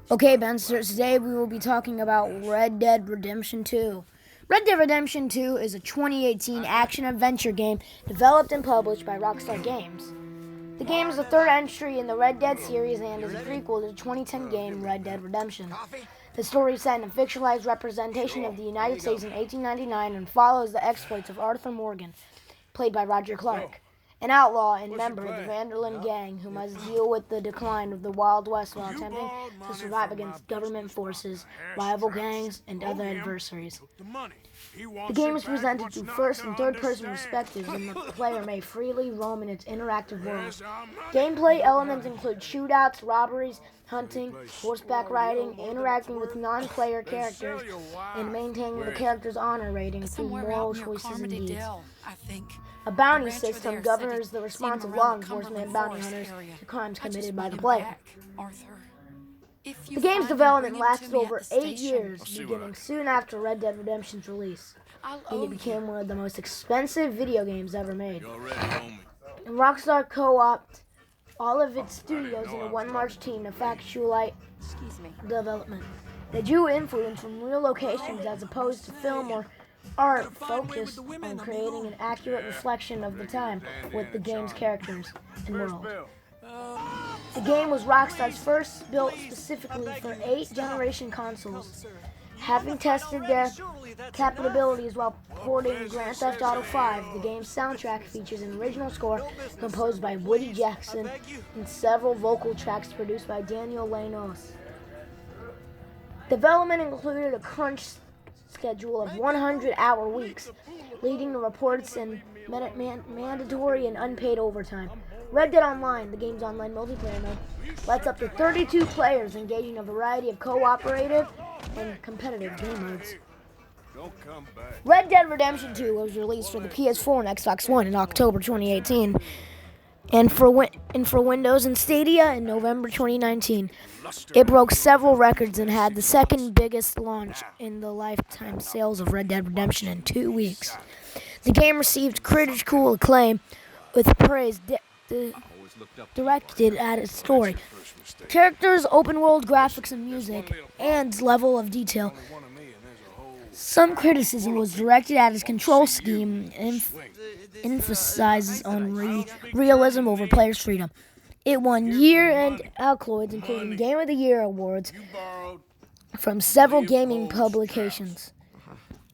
Okay, Ben, so today we will be talking about Red Dead Redemption 2. Red Dead Redemption 2 is a 2018 action-adventure game developed and published by Rockstar Games. The game is the third entry in the Red Dead series and is a prequel to the 2010 game Red Dead Redemption. The story is set in a fictionalized representation of the United States in 1899 and follows the exploits of Arthur Morgan, played by Roger Clark, an outlaw and member of the Van der Linde gang who must deal with the decline of the Wild West while attempting to survive against government forces, rival gangs, and other adversaries. The game is presented through first and third person perspectives, and the player may freely roam in its interactive world. Gameplay elements include shootouts, robberies, hunting, horseback riding, interacting with non-player characters, and maintaining the character's honor rating through moral choices and deeds. A bounty system governs the response of law enforcement and bounty hunters to crimes committed by the player. The game's development lasted over 8 years, beginning soon after Red Dead Redemption's release, and it became one of the most expensive video games ever made. And Rockstar co-opted all of its studios in a one-large team to factualize development. They drew influence from real locations as opposed to film or art focused on creating an accurate reflection of the time with the game's characters and world. The game was Rockstar's first built specifically for 8th generation consoles, having tested their capabilities while porting Grand Theft Auto V. The game's soundtrack features an original score composed by Woody Jackson and several vocal tracks produced by Daniel Lanos. Development included a crunch schedule of 100-hour weeks, leading to reports and mandatory and unpaid overtime. Red Dead Online, the game's online multiplayer mode, lets up to 32 players engage in a variety of cooperative and competitive game modes. Red Dead Redemption 2 was released for the PS4 and Xbox One in October 2018, and for Windows and Stadia in November 2019. It broke several records and had the second biggest launch in the lifetime sales of Red Dead Redemption in 2 weeks. The game received critical acclaim with praise directed at its story, characters, open-world graphics and music, and level of detail. Some criticism was directed at its control scheme and emphasizes on realism over players' freedom. It won year-end accolades, including Game of the Year awards from several gaming publications,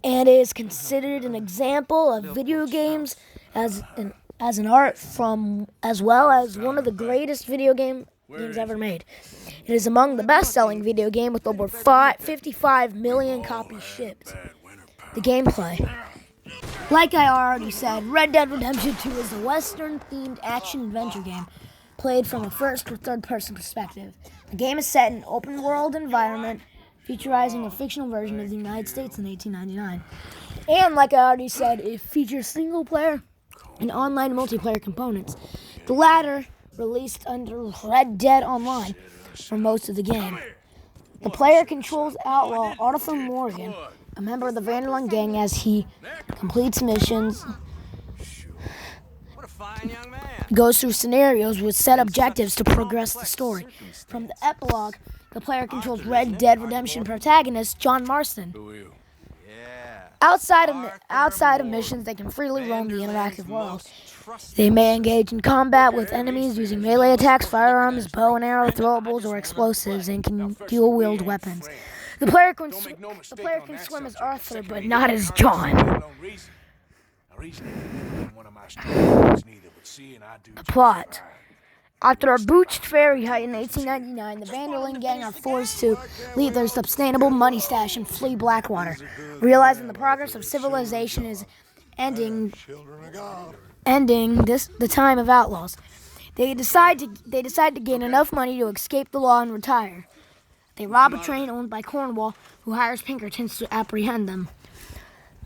and it is considered an example of video games as an art form, as well as one of the greatest video games ever made. It is among the best-selling video game with over 55 million copies shipped. The gameplay. Like I already said, Red Dead Redemption 2 is a Western-themed action-adventure game played from a first or third-person perspective. The game is set in an open-world environment featuring a fictional version of the United States in 1899. And like I already said, it features single-player and online multiplayer components. The latter released under Red Dead Online for most of the game. The player controls outlaw Arthur Morgan, a member of the Van der Linde gang, as he completes missions, goes through scenarios with set objectives to progress the story. From the epilogue, the player controls Red Dead Redemption protagonist John Marston. Outside of missions, they can freely roam the interactive world. They may engage in combat with enemies using melee attacks, firearms, bow and arrow, throwables, or explosives, and can dual-wield weapons. The player can swim as Arthur, but not as John. Plot. After a botched ferry heist in 1899, the Van der Linde gang are forced to leave their sustainable money stash and flee Blackwater, realizing the progress of civilization is ending the time of outlaws. They decide to gain enough money to escape the law and retire. They rob a train owned by Cornwall, who hires Pinkertons to apprehend them.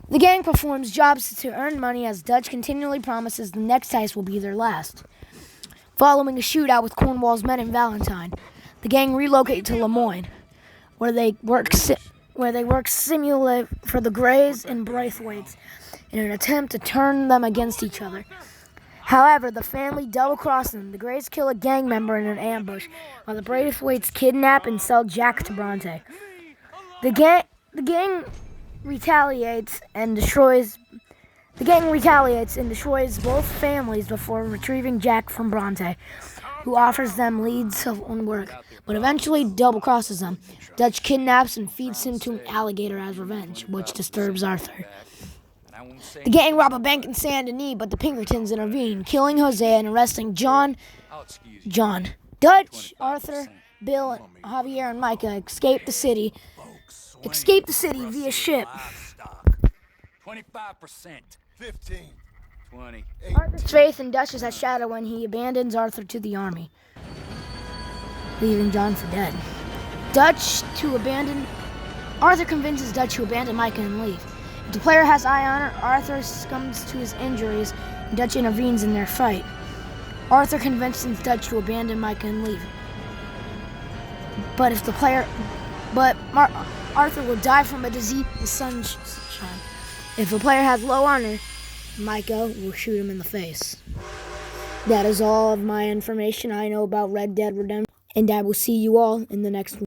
The gang performs jobs to earn money as Dutch continually promises the next heist will be their last. Following a shootout with Cornwall's men in Valentine, the gang relocate to Lemoyne, where they work simulate for the Greys and Braithwaites in an attempt to turn them against each other. However, the family double-crosses them. The Grays kill a gang member in an ambush, while the Braithwaites kidnap and sell Jack to Bronte. The gang retaliates and destroys both families before retrieving Jack from Bronte, who offers them leads on work, but eventually double-crosses them. Dutch kidnaps and feeds him to an alligator as revenge, which disturbs Arthur. The gang rob a bank in Saint Denis, but the Pinkertons intervene, killing Hosea and arresting John. Dutch, Arthur, Bill, Javier, and Micah escape the city via ship. 25%. 15. 20. Arthur's faith in Dutch is at shadow when he abandons Arthur to the army, leaving John for dead. Arthur convinces Dutch to abandon Micah and leave. If the player has eye on her, Arthur succumbs to his injuries, and Dutch intervenes in their fight. Arthur convinces Dutch to abandon Micah and leave. Arthur will die from a disease in the sunshine. If the player has low honor, Micah will shoot him in the face. That is all of my information I know about Red Dead Redemption, and I will see you all in the next one.